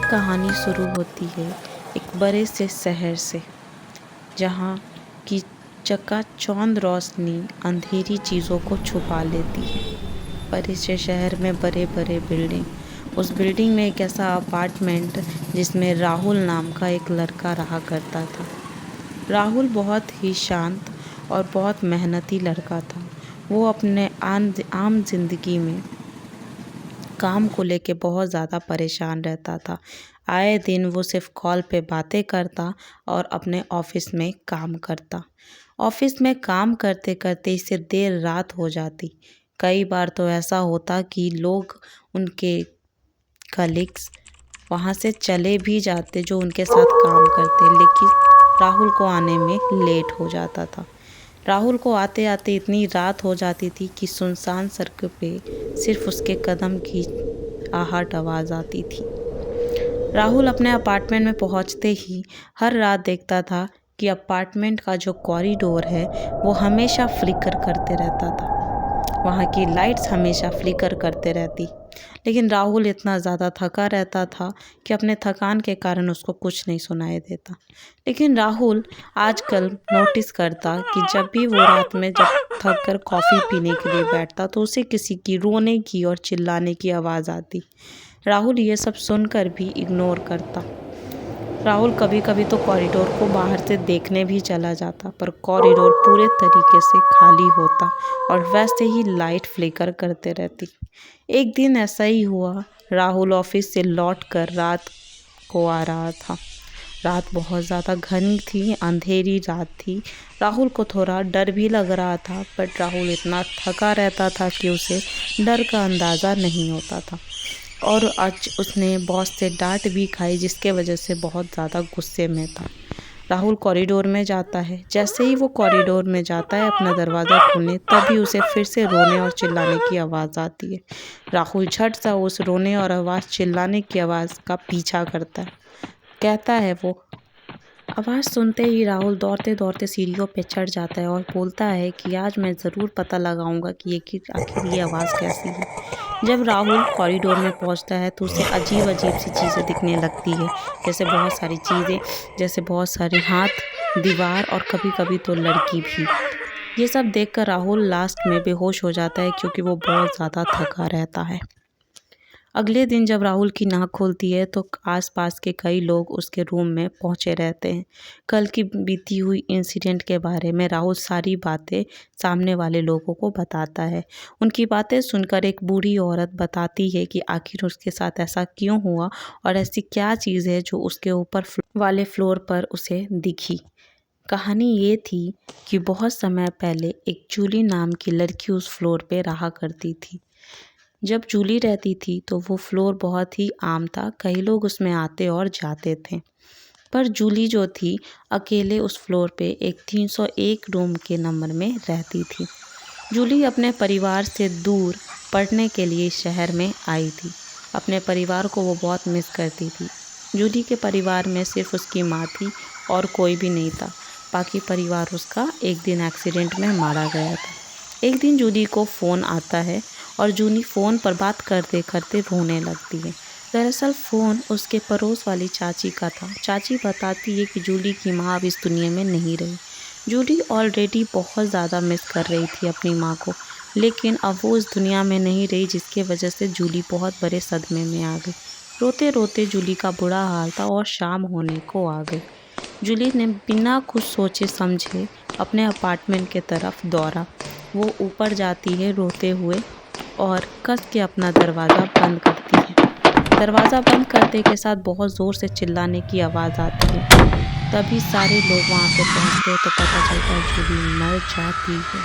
कहानी शुरू होती है एक बड़े से शहर से, जहाँ की चकाचौंध रोशनी अंधेरी चीज़ों को छुपा लेती है। बड़े से शहर में बड़े बड़े बिल्डिंग, उस बिल्डिंग में एक ऐसा अपार्टमेंट जिसमें राहुल नाम का एक लड़का रहा करता था। राहुल बहुत ही शांत और बहुत मेहनती लड़का था। वो अपने आम जिंदगी में काम को लेके बहुत ज़्यादा परेशान रहता था। आए दिन वो सिर्फ कॉल पे बातें करता और अपने ऑफिस में काम करता। ऑफिस में काम करते करते इसे देर रात हो जाती। कई बार तो ऐसा होता कि लोग, उनके कलीग्स वहाँ से चले भी जाते जो उनके साथ काम करते, लेकिन राहुल को आने में लेट हो जाता था। राहुल को आते आते इतनी रात हो जाती थी कि सुनसान सड़क पे सिर्फ उसके कदम की आहट आवाज़ आती थी। राहुल अपने अपार्टमेंट में पहुंचते ही हर रात देखता था कि अपार्टमेंट का जो कॉरिडोर है वो हमेशा फ्लिकर करते रहता था। वहाँ की लाइट्स हमेशा फ्लिकर करते रहती, लेकिन राहुल इतना ज़्यादा थका रहता था कि अपने थकान के कारण उसको कुछ नहीं सुनाई देता। लेकिन राहुल आजकल नोटिस करता कि जब भी वो रात में जब थक कर कॉफ़ी पीने के लिए बैठता तो उसे किसी की रोने की और चिल्लाने की आवाज़ आती। राहुल ये सब सुनकर भी इग्नोर करता। राहुल कभी कभी तो कॉरिडोर को बाहर से देखने भी चला जाता, पर कॉरिडोर पूरे तरीके से खाली होता और वैसे ही लाइट फ्लिकर करते रहती। एक दिन ऐसा ही हुआ। राहुल ऑफिस से लौटकर रात को आ रहा था। रात बहुत ज़्यादा घनी थी, अंधेरी रात थी। राहुल को थोड़ा डर भी लग रहा था, बट राहुल इतना थका रहता था कि उसे डर का अंदाज़ा नहीं होता था। और आज उसने बॉस से डांट भी खाई, जिसके वजह से बहुत ज़्यादा गुस्से में था। राहुल कॉरिडोर में जाता है। जैसे ही वो कॉरिडोर में जाता है अपना दरवाज़ा खोलने, तभी उसे फिर से रोने और चिल्लाने की आवाज़ आती है। राहुल झट सा उस रोने और आवाज़ चिल्लाने की आवाज़ का पीछा करता है। कहता है वो आवाज़ सुनते ही राहुल दौड़ते दौड़ते सीढ़ियों पे चढ़ जाता है और बोलता है कि आज मैं ज़रूर पता लगाऊंगा कि आखिर ये आवाज़ कैसी है। जब राहुल कॉरिडोर में पहुंचता है तो उसे अजीब अजीब सी चीज़ें दिखने लगती है, जैसे बहुत सारी चीज़ें, जैसे बहुत सारे हाथ, दीवार और कभी कभी तो लड़की भी। ये सब देखकर राहुल लास्ट में बेहोश हो जाता है, क्योंकि वो बहुत ज़्यादा थका रहता है। अगले दिन जब राहुल की नाक खुलती है तो आसपास के कई लोग उसके रूम में पहुंचे रहते हैं। कल की बीती हुई इंसिडेंट के बारे में राहुल सारी बातें सामने वाले लोगों को बताता है। उनकी बातें सुनकर एक बूढ़ी औरत बताती है कि आखिर उसके साथ ऐसा क्यों हुआ और ऐसी क्या चीज़ है जो उसके ऊपर वाले फ्लोर पर उसे दिखी। कहानी ये थी कि बहुत समय पहले एक जूली नाम की लड़की उस फ्लोर पे रहा करती थी। जब जूली रहती थी तो वो फ्लोर बहुत ही आम था, कई लोग उसमें आते और जाते थे। पर जूली जो थी अकेले उस फ्लोर पे एक 301 रूम के नंबर में रहती थी। जूली अपने परिवार से दूर पढ़ने के लिए शहर में आई थी। अपने परिवार को वो बहुत मिस करती थी। जूली के परिवार में सिर्फ उसकी माँ थी और कोई भी नहीं था। बाकी परिवार उसका एक दिन एक्सीडेंट में मारा गया था। एक दिन जूली को फ़ोन आता है और जूली फ़ोन पर बात करते करते रोने लगती है। दरअसल फ़ोन उसके पड़ोस वाली चाची का था। चाची बताती है कि जूली की माँ अब इस दुनिया में नहीं रही। जूली ऑलरेडी बहुत ज़्यादा मिस कर रही थी अपनी माँ को, लेकिन अब वो इस दुनिया में नहीं रही, जिसके वजह से जूली बहुत बड़े सदमे में आ गई। रोते रोते जूली का बुरा हाल था और शाम होने को आ गई। जूली ने बिना कुछ सोचे समझे अपने अपार्टमेंट के तरफ दौड़ा। वो ऊपर जाती है रोते हुए और कस के अपना दरवाज़ा बंद करती है। दरवाज़ा बंद करते के साथ बहुत ज़ोर से चिल्लाने की आवाज़ आती है। तभी सारे लोग वहाँ पे पहुँचते हैं तो पता चलता है जूली मर जाती है।